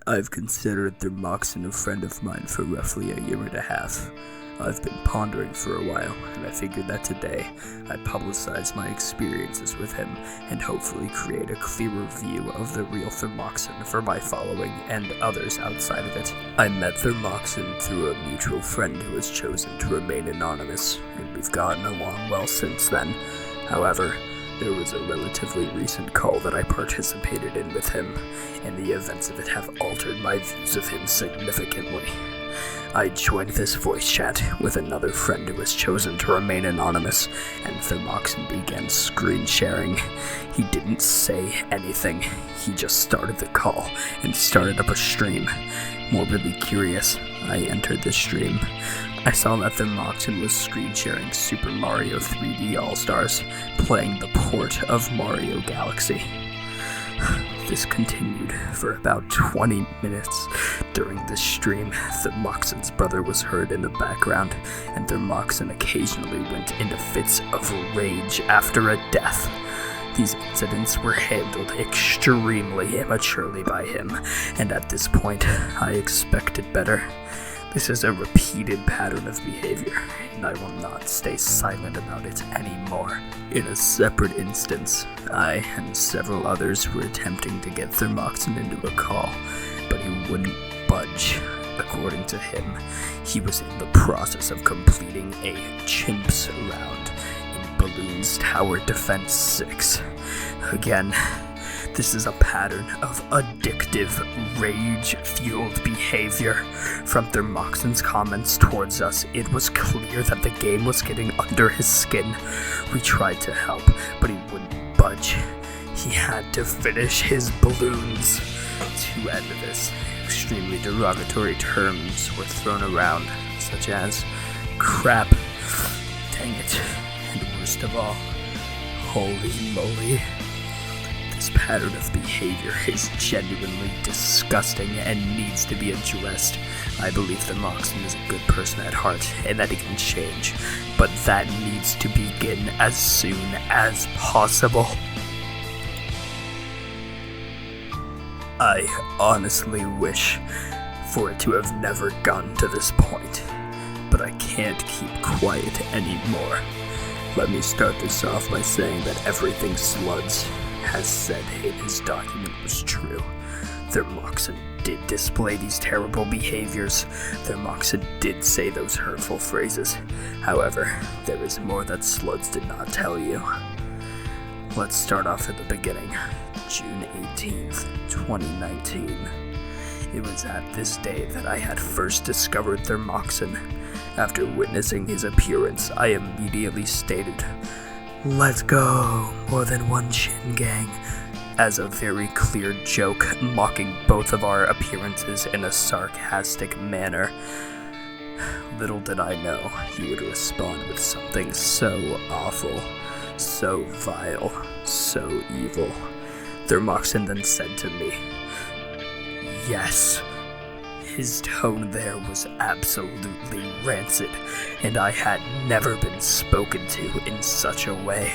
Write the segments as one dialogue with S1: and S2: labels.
S1: I've considered Thermoxin a friend of mine for roughly a year and a half. I've been pondering for a while, and I figured that today I'd publicize my experiences with him and hopefully create a clearer view of the real Thermoxin for my following and others outside of it. I met Thermoxin through a mutual friend who has chosen to remain anonymous, and we've gotten along well since then. However, there was a relatively recent call that I participated in with him, and the events of it have altered my views of him significantly. I joined this voice chat with another friend who has chosen to remain anonymous, and Thermoxin began screen sharing. He didn't say anything, he just started the call and started up a stream. Morbidly curious, I entered the stream. I saw that Thermoxin was screen sharing Super Mario 3D All-Stars, playing the port of Mario Galaxy. This continued for about 20 minutes. During this stream, Thermoxin's brother was heard in the background, and Thermoxin occasionally went into fits of rage after a death. These incidents were handled extremely immaturely by him, and at this point, I expected better. This is a repeated pattern of behavior, and I will not stay silent about it anymore. In a separate instance, I and several others were attempting to get Thermoxin into a call, but he wouldn't budge. According to him, he was in the process of completing a chimps round in Balloon's Tower Defense 6. Again, this is a pattern of addictive, rage-fueled behavior. From Thermoxin's comments towards us, it was clear that the game was getting under his skin. We tried to help, but he wouldn't budge. He had to finish his balloons. To end this, extremely derogatory terms were thrown around, such as crap, dang it, and worst of all, holy moly. This pattern of behavior is genuinely disgusting and needs to be addressed. I believe Thermoxin is a good person at heart and that he can change, but that needs to begin as soon as possible. I honestly wish for it to have never gotten to this point, but I can't keep quiet anymore. Let me start this off by saying that everything Sluds has said in his document was true. Thermoxin did display these terrible behaviors. Thermoxin did say those hurtful phrases. However, there is more that Sluds did not tell you. Let's start off at the beginning. June 18th, 2019. It was at this day that I had first discovered Thermoxin. After witnessing his appearance, I immediately stated, "Let's go, more than one chin gang," as a very clear joke, mocking both of our appearances in a sarcastic manner. Little did I know he would respond with something so awful, so vile, so evil. Thermoxin then said to me, "Yes." His tone there was absolutely rancid, and I had never been spoken to in such a way.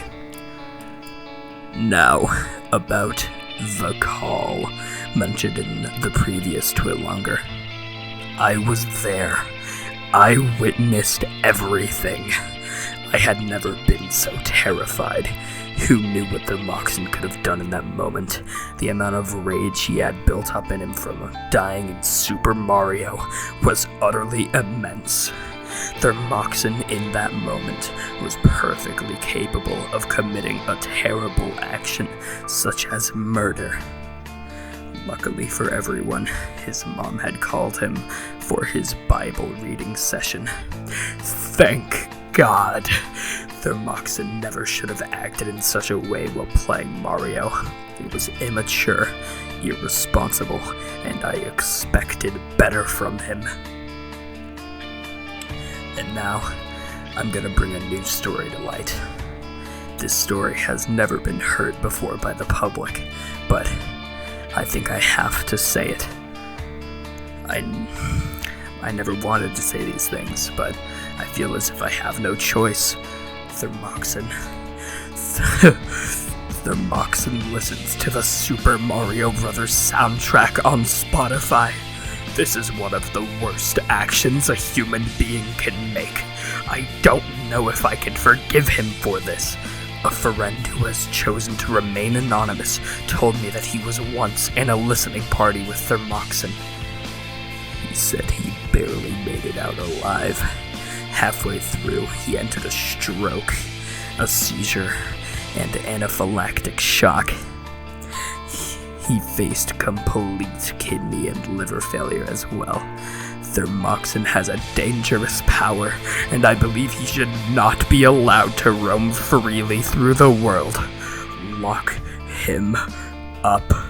S1: Now, about the call mentioned in the previous Twitlonger. I was there. I witnessed everything. I had never been so terrified. Who knew what Thermoxin could have done in that moment? The amount of rage he had built up in him from dying in Super Mario was utterly immense. Thermoxin in that moment was perfectly capable of committing a terrible action, such as murder. Luckily for everyone, his mom had called him for his Bible reading session. Thank God! Thermoxin never should have acted in such a way while playing Mario. It was immature, irresponsible, and I expected better from him. And now, I'm gonna bring a new story to light. This story has never been heard before by the public, but I think I have to say it. I never wanted to say these things, but I feel as if I have no choice. Thermoxin Thermoxin listens to the Super Mario Bros. Soundtrack on Spotify. This is one of the worst actions a human being can make. I don't know if I can forgive him for this. A friend who has chosen to remain anonymous told me that he was once in a listening party with Thermoxin. He said he barely made it out alive. Halfway through, he entered a stroke, a seizure, and anaphylactic shock. He faced complete kidney and liver failure as well. Thermoxin has a dangerous power, and I believe he should not be allowed to roam freely through the world. Lock him up.